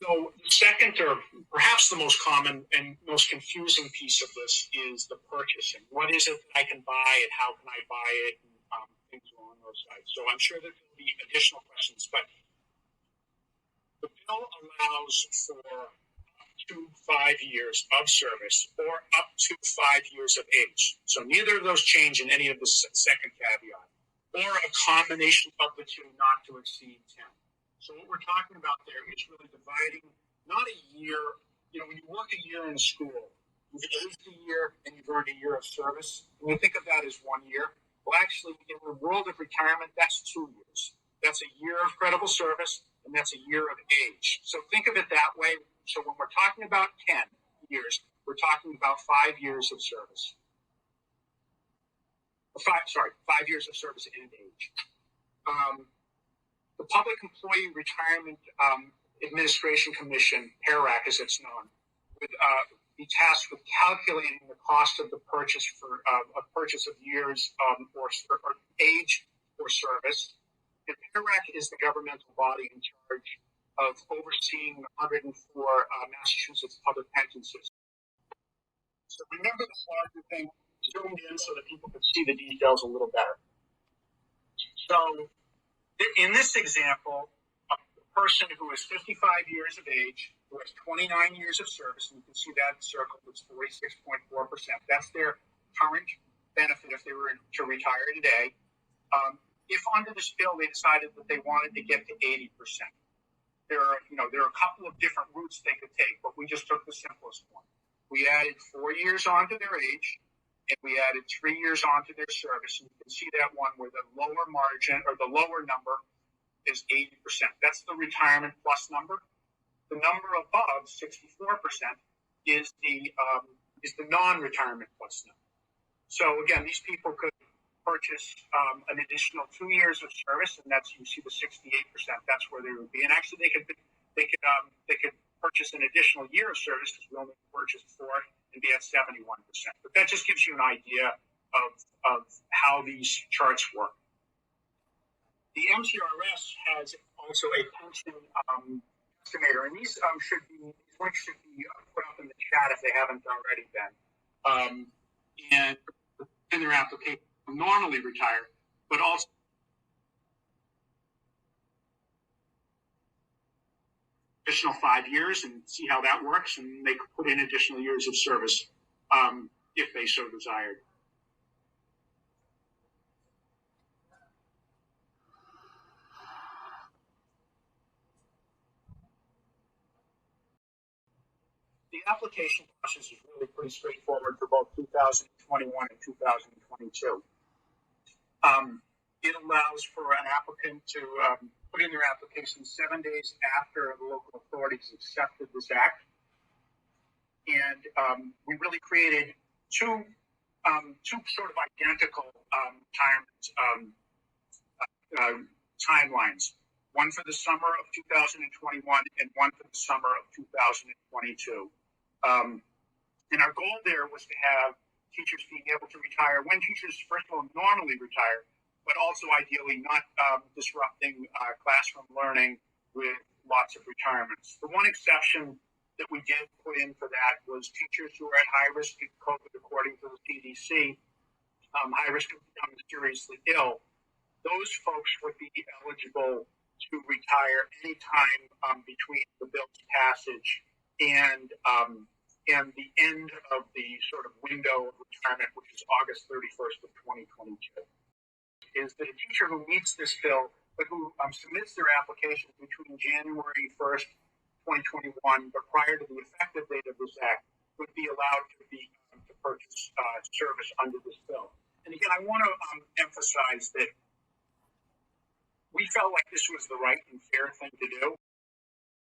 So the second, or perhaps the most common and most confusing piece of this, is the purchasing. What is it that I can buy, and how can I buy it, and things along those sides. So I'm sure there will be additional questions, but the bill allows for up to 5 years of service or up to 5 years of age. So neither of those change in any of the second caveat, or a combination of the two not to exceed 10. So what we're talking about there is really dividing, not a year. When you work a year in school, you've aged a year and you've earned a year of service. And you think of that as 1 year. Well, actually, in the world of retirement, that's 2 years. That's a year of credible service, and that's a year of age. So think of it that way. So when we're talking about 10 years, we're talking about 5 years of service. 5 years of service and age. The Public Employee Retirement Administration Commission, PERAC as it's known, would be tasked with calculating the cost of the purchase for a purchase of years or age or service. And PERAC is the governmental body in charge of overseeing 104 Massachusetts public pension systems. So remember the larger thing zoomed in so that people could see the details a little better. So in this example, a person who is 55 years of age, who has 29 years of service, and you can see that circled, it's 46.4%. That's their current benefit if they were to retire today. If under this bill they decided that they wanted to get to 80%, there are a couple of different routes they could take, but we just took the simplest one. We added 4 years onto their age, and we added 3 years onto their service. And you can see that one where the lower margin or the lower number is 80%. That's the retirement plus number. The number above 64% is the non-retirement plus number. So again, these people could purchase an additional 2 years of service, and that's, you see the 68%. That's where they would be. And actually, they could purchase an additional year of service because we only purchased 4 and be at 71%. But that just gives you an idea of how these charts work. The MTRS has also a pension estimator, and these links should be put up in the chat if they haven't already been. And in their application, normally retire, but also additional 5 years and see how that works, and they could put in additional years of service if they so desired. The application process is really pretty straightforward for both 2021 and 2022. It allows for an applicant to put in their application 7 days after the local authorities accepted this act. And we really created two sort of identical timelines. One for the summer of 2021 and one for the summer of 2022. And our goal there was to have teachers being able to retire when teachers, first of all, normally retire, but also ideally not disrupting classroom learning with lots of retirements. The one exception that we did put in for that was teachers who are at high risk of COVID, according to the CDC, high risk of becoming seriously ill. Those folks would be eligible to retire anytime between the bill's passage and the end of the sort of window of retirement, which is August 31st of 2022. Is that a teacher who meets this bill, but who submits their application between January 1st, 2021, but prior to the effective date of this act, would be allowed to purchase service under this bill. And again, I want to emphasize that we felt like this was the right and fair thing to do.